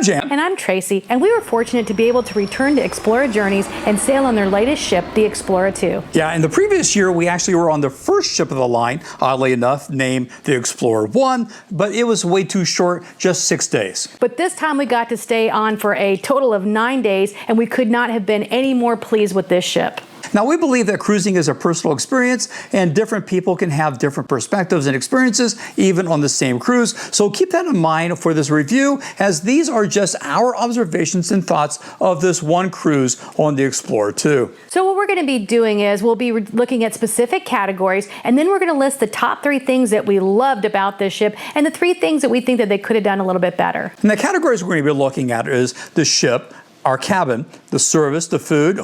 Jan. And I'm Tracy, and we were fortunate to be able to return to Explora Journeys and sail on their latest ship, the Explora 2. Yeah, in the previous year, we actually were on the first ship of the line, oddly enough, named the Explorer 1, but it was way too short, just 6 days. But this time we got to stay on for a total of 9 days, and we could not have been any more pleased with this ship. Now, we believe that cruising is a personal experience, and different people can have different perspectives and experiences, even on the same cruise. So keep that in mind for this review, as these are just our observations and thoughts of this one cruise on the Explorer 2. So what we're going to be doing is we'll be looking at specific categories, and then we're going to list the top 3 things that we loved about this ship and the 3 things that we think that they could have done a little bit better. And the categories we're going to be looking at is the ship, our cabin, the service, the food,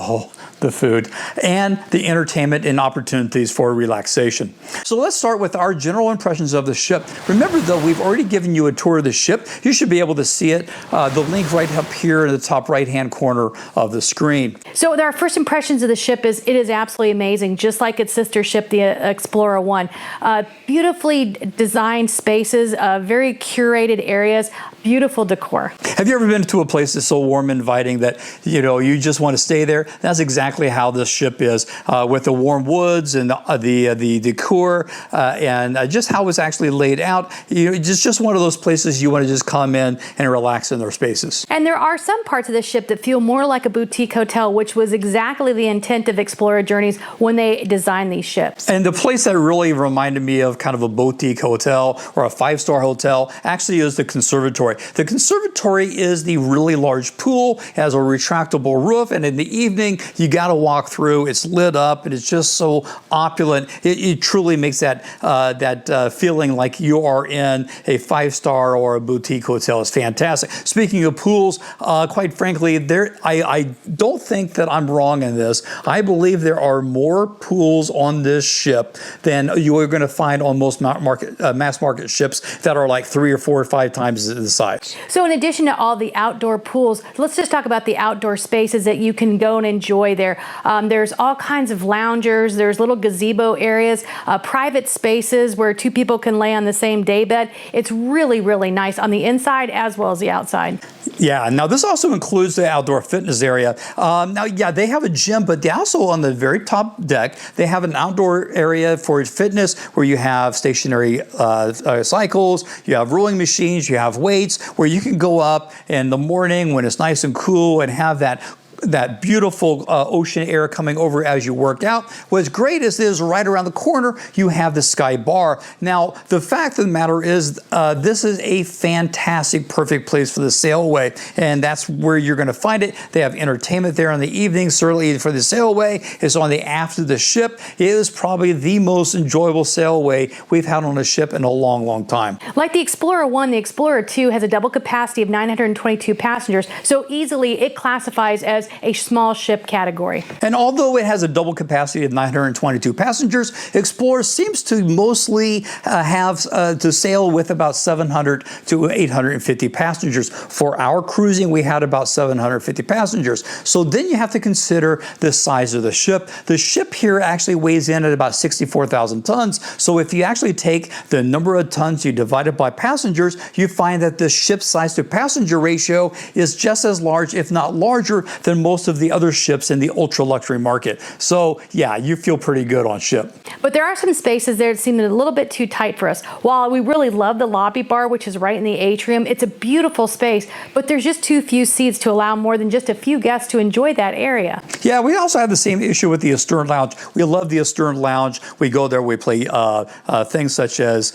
and the entertainment and opportunities for relaxation. So let's start with our general impressions of the ship. Remember, though, we've already given you a tour of the ship. You should be able to see it, the link right up here in the top right-hand corner of the screen. So our first impressions of the ship is it is absolutely amazing, just like its sister ship, the Explorer 1. Beautifully designed spaces, very curated areas, beautiful decor. Have you ever been to a place that's so warm and inviting that you just want to stay there? That's exactly how this ship is, with the warm woods and the decor and just how it's actually laid out. It's just one of those places you want to just come in and relax in their spaces. And there are some parts of the ship that feel more like a boutique hotel, which was exactly the intent of Explora Journeys when they designed these ships. And the place that really reminded me of kind of a boutique hotel or a 5-star hotel actually is the conservatory. The conservatory is the really large pool, has a retractable roof, and in the evening you got to walk through. It's lit up and it's just so opulent. It truly makes that feeling like you are in a 5-star or a boutique hotel. It's fantastic. Speaking of pools, quite frankly, I don't think that I'm wrong in this. I believe there are more pools on this ship than you are going to find on most mass market ships that are like 3 or 4 or 5 times the size. So in addition to all the outdoor pools, let's just talk about the outdoor spaces that you can go and enjoy there. There's all kinds of loungers, there's little gazebo areas, private spaces where 2 people can lay on the same day bed. It's really, really nice on the inside as well as the outside. Yeah, now this also includes the outdoor fitness area. They have a gym, but they also, on the very top deck, they have an outdoor area for fitness where you have stationary cycles, you have rowing machines, you have weights, where you can go up in the morning when it's nice and cool and have that beautiful ocean air coming over as you work out. What's great is right around the corner, you have the Sky Bar. Now, the fact of the matter is, this is a fantastic, perfect place for the sailaway, and that's where you're going to find it. They have entertainment there in the evening, certainly for the sailaway. It's on the aft of the ship. It is probably the most enjoyable sailaway we've had on a ship in a long, long time. Like the Explorer 1, the Explorer 2 has a double capacity of 922 passengers, so easily it classifies as a small ship category. And although it has a double capacity of 922 passengers, Explorer seems to mostly have to sail with about 700 to 850 passengers. For our cruising, we had about 750 passengers. So then you have to consider the size of the ship. The ship here actually weighs in at about 64,000 tons. So if you actually take the number of tons, you divide it by passengers, you find that the ship's size to passenger ratio is just as large, if not larger, than most of the other ships in the ultra luxury market. So yeah, you feel pretty good on ship. But there are some spaces there that seem a little bit too tight for us. While we really love the lobby bar, which is right in the atrium, it's a beautiful space, but there's just too few seats to allow more than just a few guests to enjoy that area. Yeah, we also have the same issue with the Astern Lounge. We love the Astern Lounge. We go there, we play things such as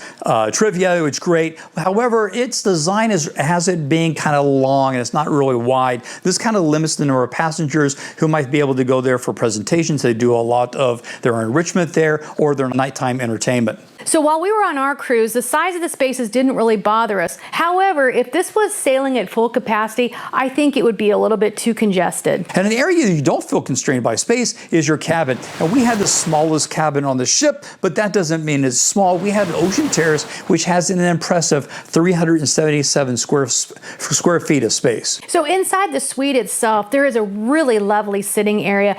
trivia, which is great. However, its design has it being kind of long and it's not really wide. This kind of limits the number of passengers who might be able to go there for presentations. They do a lot of their enrichment there or their nighttime entertainment. So while we were on our cruise, the size of the spaces didn't really bother us. However, if this was sailing at full capacity, I think it would be a little bit too congested. And an area you don't feel constrained by space is your cabin. And we had the smallest cabin on the ship, but that doesn't mean it's small. We had an Ocean Terrace, which has an impressive 377 square feet of space. So inside the suite itself, there is a really lovely sitting area.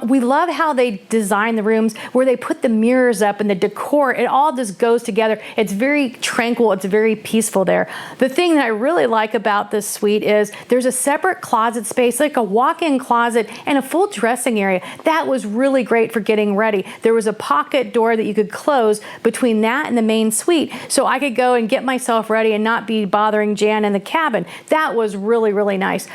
We love how they design the rooms, where they put the mirrors up and the decor. It all just goes together. It's very tranquil. It's very peaceful there. The thing that I really like about this suite is there's a separate closet space, like a walk-in closet and a full dressing area. That was really great for getting ready. There was a pocket door that you could close between that and the main suite, so I could go and get myself ready and not be bothering Jan in the cabin. That was really, really nice.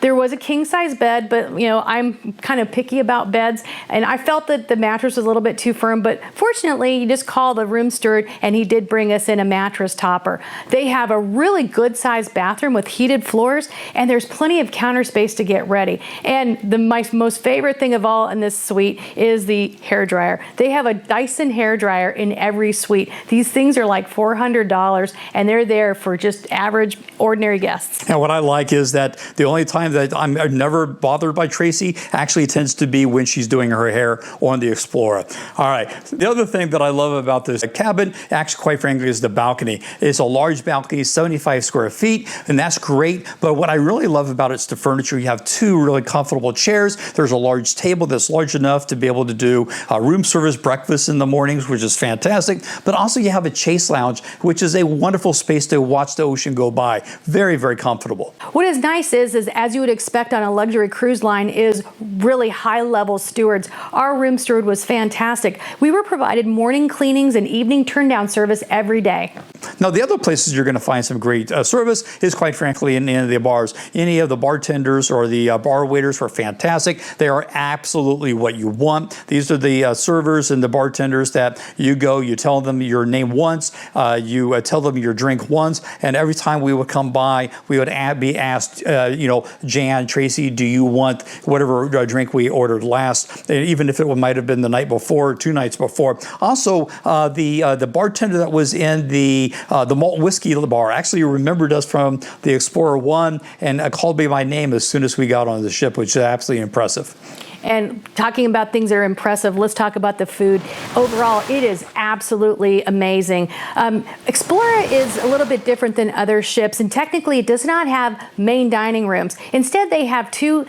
There was a king-size bed, but I'm kind of picky about beds, and I felt that the mattress was a little bit too firm, but fortunately, you just call the room steward, and he did bring us in a mattress topper. They have a really good-sized bathroom with heated floors, and there's plenty of counter space to get ready. And my most favorite thing of all in this suite is the hairdryer. They have a Dyson hairdryer in every suite. These things are like $400, and they're there for just average, ordinary guests. And what I like is that the only time that I'm never bothered by Tracey actually tends to be when she's doing her hair on the Explora. All right. The other thing that I love about this cabin, actually, quite frankly, is the balcony. It's a large balcony, 75 square feet, and that's great. But what I really love about it's the furniture. You have two really comfortable chairs. There's a large table that's large enough to be able to do room service breakfast in the mornings, which is fantastic. But also you have a chase lounge, which is a wonderful space to watch the ocean go by. Very, very comfortable. What is nice is as you would expect on a luxury cruise line, is really high-level stewards. Our room steward was fantastic. We were provided morning cleanings and evening turn-down service every day. Now, the other places you're going to find some great service is, quite frankly, in the bars. Any of the bartenders or the bar waiters were fantastic. They are absolutely what you want. These are the servers and the bartenders that you go, you tell them your name once, you tell them your drink once, and every time we would come by, we would be asked, Jan, Tracey, do you want whatever drink we ordered last, even if it might have been the night before, 2 nights before. Also, the bartender that was in the malt whiskey bar actually remembered us from the Explorer 1 and called me by name as soon as we got on the ship, which is absolutely impressive. And talking about things that are impressive, let's talk about the food. Overall, it is absolutely amazing. Explora is a little bit different than other ships, and technically it does not have main dining rooms. Instead, they have two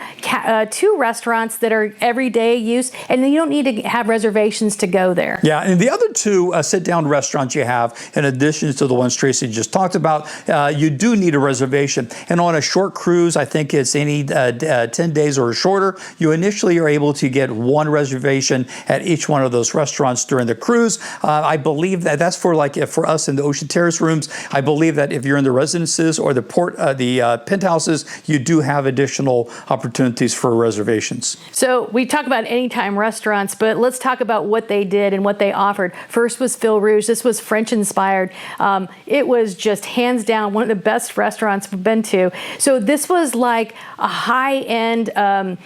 restaurants that are everyday use, and you don't need to have reservations to go there. Yeah, and the other two sit-down restaurants you have, in addition to the ones Tracey just talked about, you do need a reservation. And on a short cruise, I think it's any 10 days or shorter, you initially are able to get one reservation at each one of those restaurants during the cruise. I believe that that's for for us in the Ocean Terrace rooms. I believe that if you're in the residences or the penthouses, you do have additional opportunities for reservations. So we talk about anytime restaurants, but let's talk about what they did and what they offered. First was Fil Rouge. This was French inspired. It was just hands down one of the best restaurants we've been to. So this was like a high-end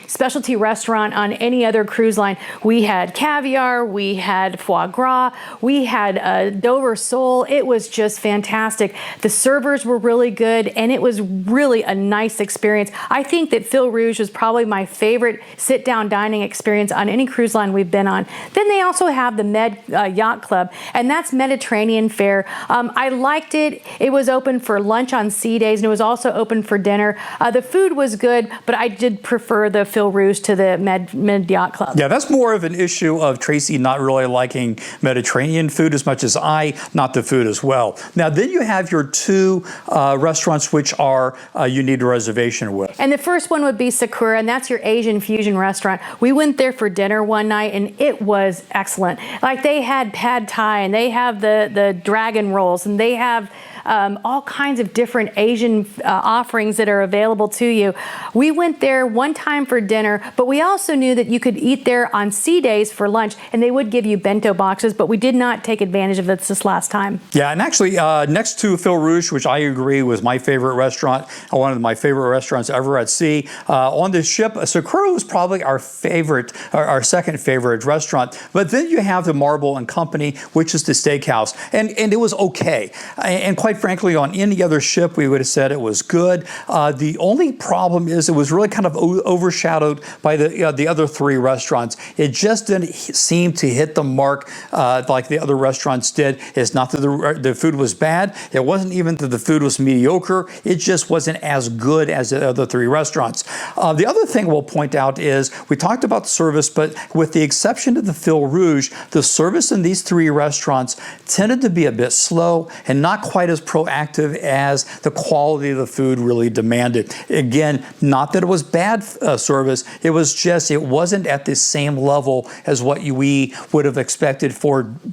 specialty restaurant on any other cruise line. We had caviar, we had foie gras, we had Dover sole. It was just fantastic. The servers were really good, and it was really a nice experience. I think that Fil Rouge was probably my favorite sit-down dining experience on any cruise line we've been on. Then they also have the Med Yacht Club, and that's Mediterranean fare. I liked it. It was open for lunch on sea days, and it was also open for dinner. The food was good, but I did prefer the Fil Rouge to the Med Yacht Club. Yeah, that's more of an issue of Tracey not really liking Mediterranean food as much as not the food as well. Now, then you have your two restaurants which are you need a reservation with. And the first one would be Sakura, and that's your Asian fusion restaurant. We went there for dinner one night, and it was excellent. Like, they had pad thai, and they have the dragon rolls, and they have all kinds of different Asian offerings that are available to you. We went there one time for dinner, but we also knew that you could eat there on sea days for lunch, and they would give you bento boxes, but we did not take advantage of this last time. Yeah, and actually next to Fil Rouge, which I agree was my favorite restaurant, one of my favorite restaurants ever at sea, on this ship, Sakura was probably our favorite, our second favorite restaurant. But then you have the Marble and Company, which is the steakhouse, and it was okay. And quite quite frankly, on any other ship, we would have said it was good. The only problem is it was really kind of overshadowed by the other 3 restaurants. It just didn't seem to hit the mark like the other restaurants did. It's not that the food was bad. It wasn't even that the food was mediocre. It just wasn't as good as the other 3 restaurants. The other thing we'll point out is we talked about service, but with the exception of the Fil Rouge, the service in these 3 restaurants tended to be a bit slow and not quite as proactive as the quality of the food really demanded. Again, not that it was bad service, it was just it wasn't at the same level as what we would have expected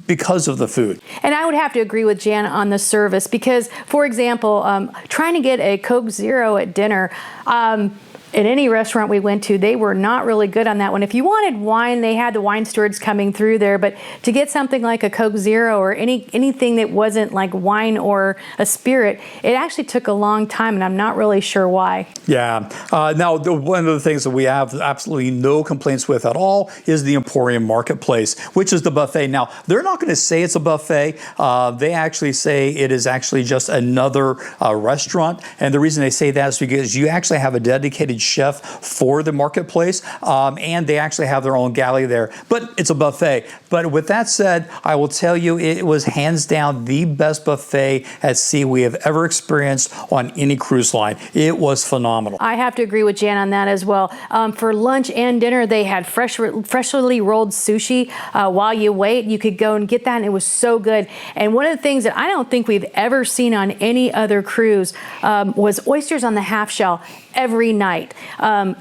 because of the food. And I would have to agree with Jan on the service because, for example, trying to get a Coke Zero at dinner, at any restaurant we went to, they were not really good on that one. If you wanted wine, they had the wine stewards coming through there, but to get something like a Coke Zero or anything that wasn't like wine or a spirit, it actually took a long time, and I'm not really sure why. Yeah. Now, one of the things that we have absolutely no complaints with at all is the Emporium Marketplace, which is the buffet. Now, they're not going to say it's a buffet. They actually say it is actually just another restaurant, and the reason they say that is because you actually have a dedicated chef for the marketplace, and they actually have their own galley there, but it's a buffet. But with that said, I will tell you it was hands down the best buffet at sea we have ever experienced on any cruise line. It was phenomenal. I have to agree with Jan on that as well. For lunch and dinner, they had freshly rolled sushi. While you wait, you could go and get that, and it was so good. And one of the things that I don't think we've ever seen on any other cruise was oysters on the half shell every night.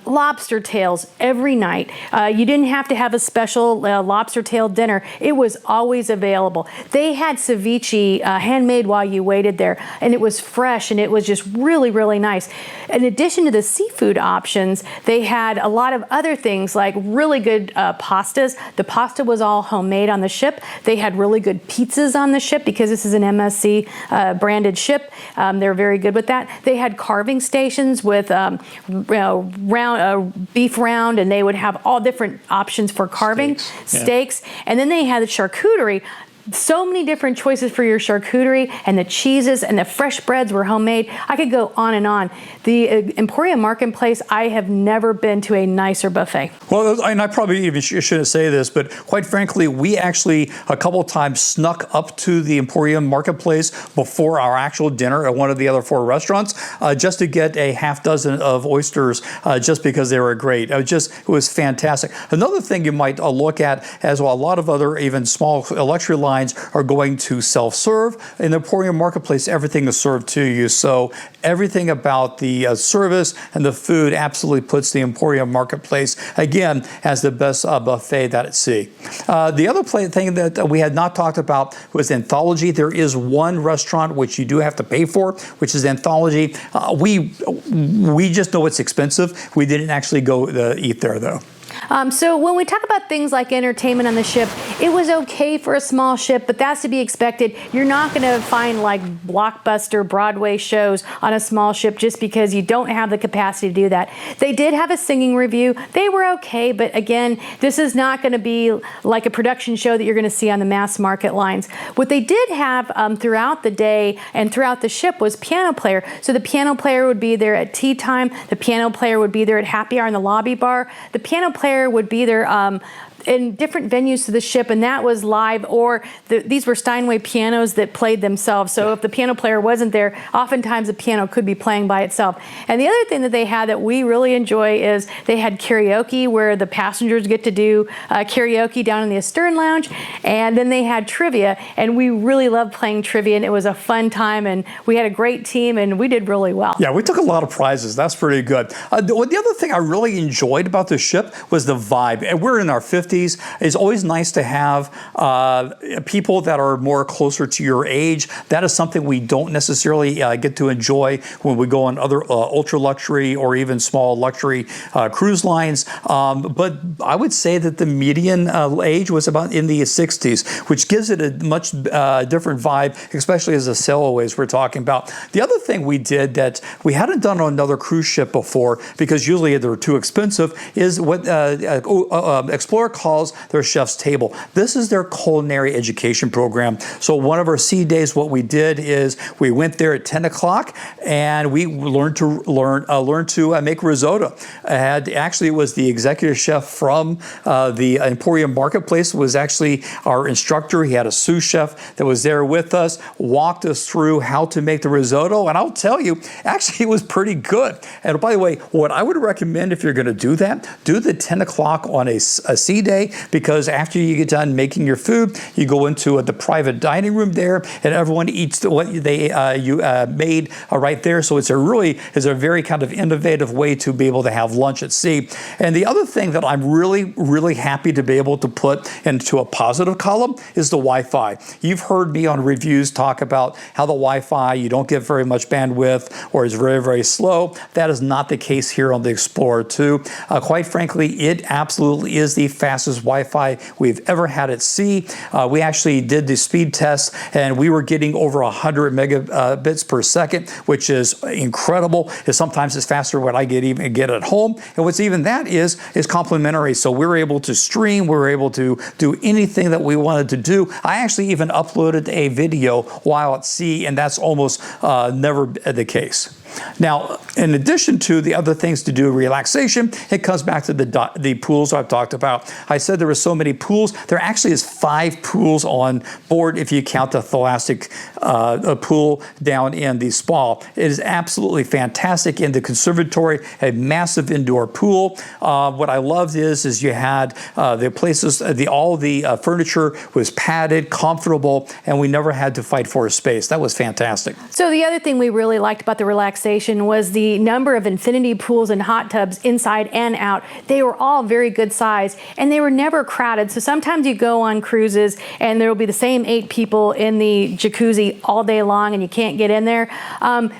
Lobster tails every night. You didn't have to have a special lobster tail dinner. It was always available. They had ceviche handmade while you waited there, and it was fresh, and it was just really, really nice. In addition to the seafood options, they had a lot of other things like really good pastas. The pasta was all homemade on the ship. They had really good pizzas on the ship because this is an MSC branded ship. They're very good with that. They had carving stations with beef round, and they would have all different options for carving, steaks. And then they had the charcuterie. So many different choices for your charcuterie, and the cheeses and the fresh breads were homemade. I could go on and on. The Emporium Marketplace, I have never been to a nicer buffet. Well, and I probably even shouldn't say this, but quite frankly, we actually a couple of times snuck up to the Emporium Marketplace before our actual dinner at one of the other 4 restaurants just to get a half dozen of oysters just because they were great. It was fantastic. Another thing you might look at as well, a lot of other even small luxury lines are going to self-serve. In the Emporium Marketplace, everything is served to you. So everything about the service and the food absolutely puts the Emporium Marketplace, again, as the best buffet that at sea. The other thing that we had not talked about was Anthology. There is one restaurant which you do have to pay for, which is Anthology. We just know it's expensive. We didn't actually go eat there, though. So when we talk about things like entertainment on the ship, it was okay for a small ship, but that's to be expected. You're not going to find like blockbuster Broadway shows on a small ship just because you don't have the capacity to do that. They did have a singing review. They were okay, but again, this is not going to be like a production show that you're going to see on the mass market lines. What they did have throughout the day and throughout the ship was piano player. So the piano player would be there at tea time. The piano player would be there at happy hour in the lobby bar. The piano player would be there in different venues to the ship, and that was live, or these were Steinway pianos that played themselves. So if the piano player wasn't there, oftentimes the piano could be playing by itself. And the other thing that they had that we really enjoy is they had karaoke, where the passengers get to do karaoke down in the Astern Lounge, and then they had trivia, and we really loved playing trivia, and it was a fun time, and we had a great team, and we did really well. Yeah, we took a lot of prizes. That's pretty good. The other thing I really enjoyed about the ship was the vibe. And we're in our 50s. It's always nice to have people that are more closer to your age. That is something we don't necessarily get to enjoy when we go on other ultra luxury or even small luxury cruise lines. But I would say that the median age was about in the 60s, which gives it a much different vibe, especially as a sailaway we're talking about. The other thing we did that we hadn't done on another cruise ship before, because usually they're too expensive, is what Explora calls their chef's table. This is their culinary education program. So one of our sea days, what we did is we went there at 10 o'clock and we learned to make risotto. Actually, it was the executive chef from the Emporium Marketplace was actually our instructor. He had a sous chef that was there with us, walked us through how to make the risotto, and I'll tell you, actually, it was pretty good. And by the way, what I would recommend if you're going to do that, do the 10 o'clock on a sea day, because after you get done making your food, you go into the private dining room there, and everyone eats what they made right there. So it's a very kind of innovative way to be able to have lunch at sea. And the other thing that I'm really happy to be able to put into a positive column is the Wi-Fi. You've heard me on reviews talk about how the Wi-Fi, you don't get very much bandwidth or is very slow. That is not the case here on the Explorer 2. Quite frankly, it absolutely is the fastest Wi-Fi we've ever had at sea. We actually did the speed test and we were getting over 100 megabits per second, which is incredible. Sometimes it's faster than what I get at home. And what's even that is complimentary. So we were able to stream, we were able to do anything that we wanted to do. I actually even uploaded a video while at sea, and that's almost never the case. Now, in addition to the other things to do relaxation, it comes back to the pools I've talked about. I said there were so many pools. There actually is 5 pools on board if you count the Tholastic pool down in the spa. It is absolutely fantastic. In the conservatory, a massive indoor pool. What I loved is you had the places, all the furniture was padded, comfortable, and we never had to fight for a space. That was fantastic. So the other thing we really liked about the relaxation was the number of infinity pools and hot tubs inside and out. They were all very good size and they were never crowded. So sometimes you go on cruises and there will be the same 8 people in the jacuzzi all day long and you can't get in there.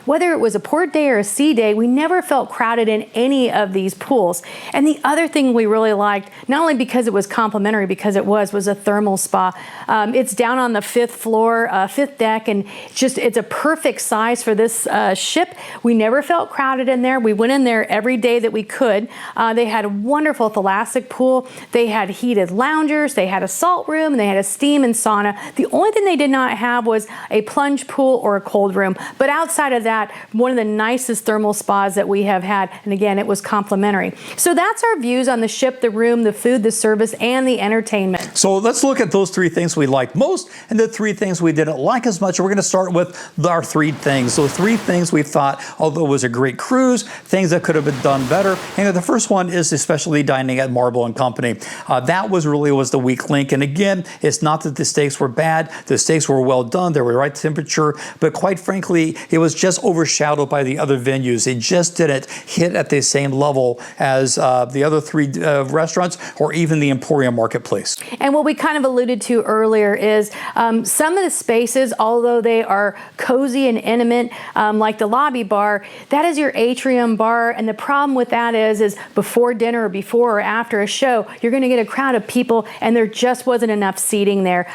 Whether it was a port day or a sea day, we never felt crowded in any of these pools. And the other thing we really liked, not only because it was complimentary, because it was a thermal spa. It's down on the 5th floor, 5th deck, and it's a perfect size for this ship. We never felt crowded in there. We went in there every day that we could. They had a wonderful Tholastic pool. They had heated loungers. They had a salt room. And they had a steam and sauna. The only thing they did not have was a plunge pool or a cold room. But outside of that, one of the nicest thermal spas that we have had. And again, it was complimentary. So that's our views on the ship, the room, the food, the service, and the entertainment. So let's look at those 3 things we liked most and the 3 things we didn't like as much. We're going to start with our 3 things. So 3 things we thought, although it was a great cruise, things that could have been done better. And the first one is especially dining at Marble and Company. That was the weak link. And again, it's not that the steaks were bad. The steaks were well done. They were right temperature. But quite frankly, it was just overshadowed by the other venues. It just didn't hit at the same level as the other 3 restaurants or even the Emporium Marketplace. And what we kind of alluded to earlier is some of the spaces, although they are cozy and intimate, like the lobby bar, that is your atrium bar. And the problem with that is before dinner or before or after a show, you're going to get a crowd of people and there just wasn't enough seating there.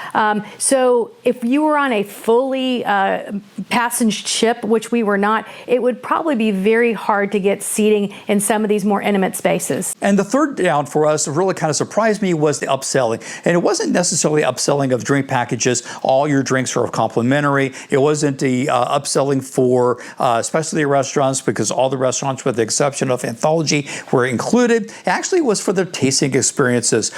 So if you were on a fully passenger ship, which we were not, it would probably be very hard to get seating in some of these more intimate spaces. And the third down for us really kind of surprised me was the upselling. And it wasn't necessarily upselling of drink packages. All your drinks are complimentary. It wasn't the upselling for especially restaurants, because all the restaurants with the exception of Anthology were included. It actually was for their tasting experiences.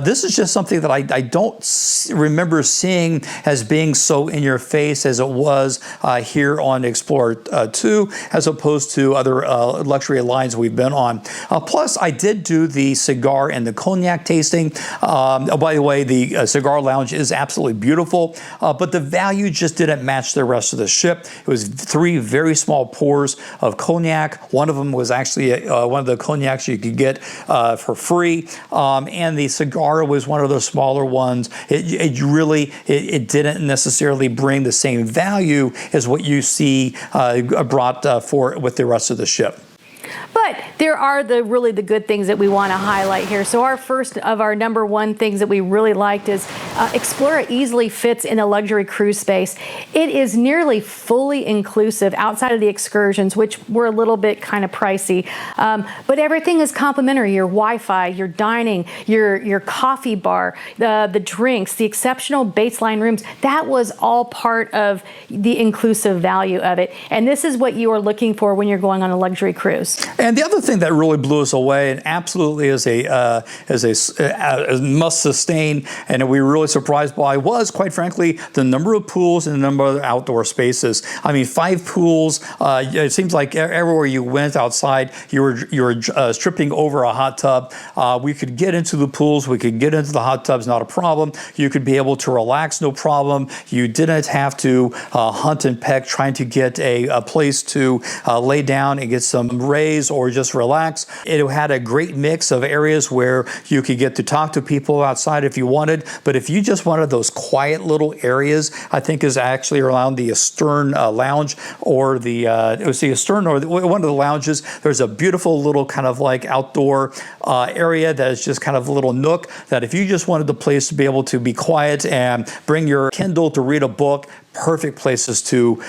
This is just something that I don't remember seeing as being so in your face as it was here on Explorer 2, as opposed to other luxury lines we've been on. Plus, I did do the cigar and the cognac tasting. By the way, the cigar lounge is absolutely beautiful, but the value just didn't match the rest of the ship. It was 3 very small pours of cognac. One of them was actually one of the cognacs you could get for free, and the cigar was one of the smaller ones. It didn't necessarily bring the same value as what you see brought with the rest of the ship. But there are really the good things that we want to highlight here. So our first of our number one things that we really liked is Explora easily fits in a luxury cruise space. It is nearly fully inclusive outside of the excursions, which were a little bit kind of pricey. But everything is complimentary. Your Wi-Fi, your dining, your coffee bar, the drinks, the exceptional baseline rooms. That was all part of the inclusive value of it. And this is what you are looking for when you're going on a luxury cruise. And the other thing that really blew us away, and absolutely is a must sustain, and we were really surprised by, was quite frankly the number of pools and the number of outdoor spaces. I mean, 5 pools. It seems like everywhere you went outside, you were stripping over a hot tub. We could get into the pools. We could get into the hot tubs, not a problem. You could be able to relax, no problem. You didn't have to hunt and peck trying to get a place to lay down and get some rays or just relax. It had a great mix of areas where you could get to talk to people outside if you wanted, but if you just wanted those quiet little areas, I think is actually around the Astern lounge, or it was the Astern or one of the lounges. There's a beautiful little kind of like outdoor area that is just kind of a little nook that if you just wanted the place to be able to be quiet and bring your Kindle to read a book, perfect places to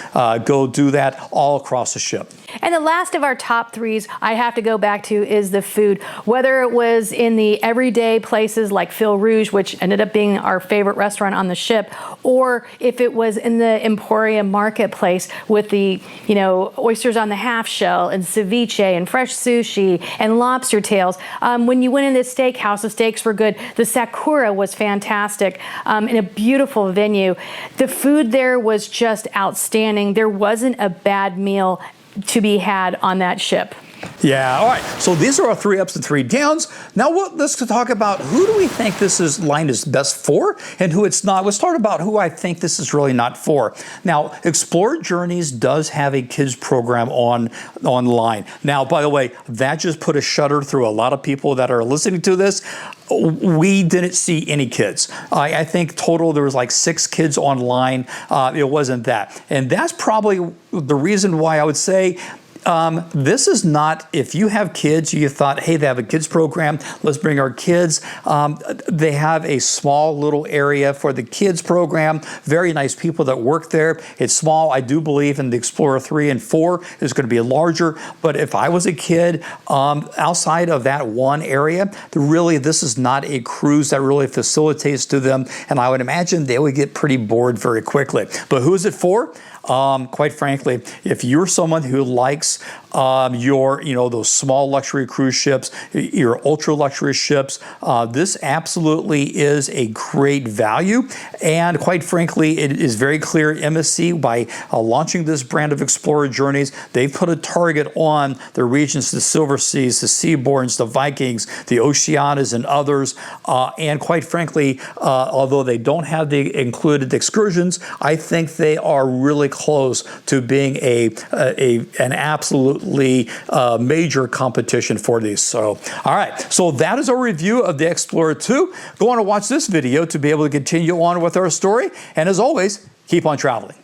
go do that all across the ship. And the last of our top threes I have to go back to is the food. Whether it was in the everyday places like Fil Rouge, which ended up being our favorite restaurant on the ship, or if it was in the Emporium Marketplace with the, oysters on the half shell and ceviche and fresh sushi and lobster tails. When you went in this steakhouse, the steaks were good. The Sakura was fantastic in a beautiful venue. The food there was just outstanding. There wasn't a bad meal to be had on that ship. Yeah, all right. So these are our 3 ups and 3 downs. Now let's talk about who do we think this line is best for and who it's not. Let's start about who I think this is really not for. Now, Explora Journeys does have a kids program online. Now, by the way, that just put a shudder through a lot of people that are listening to this. We didn't see any kids. I think total there was like 6 kids online. It wasn't that. And that's probably the reason why I would say this is not, if you have kids, you thought, hey, they have a kids program, let's bring our kids. They have a small little area for the kids program. Very nice people that work there. It's small. I do believe in the Explora 3 and 4 is going to be larger. But if I was a kid, outside of that one area, really this is not a cruise that really facilitates to them. And I would imagine they would get pretty bored very quickly. But who is it for? Quite frankly, if you're someone who likes those small luxury cruise ships, your ultra luxury ships, this absolutely is a great value. And quite frankly, it is very clear MSC, by launching this brand of Explora Journeys, they've put a target on the regions, the Silver Seas, the Seabourns, the Vikings, the Oceanas, and others. And quite frankly, although they don't have the included excursions, I think they are really close to being an absolutely major competition for these. So, all right. So that is our review of the Explora 2. Go on and watch this video to be able to continue on with our story. And as always, keep on traveling.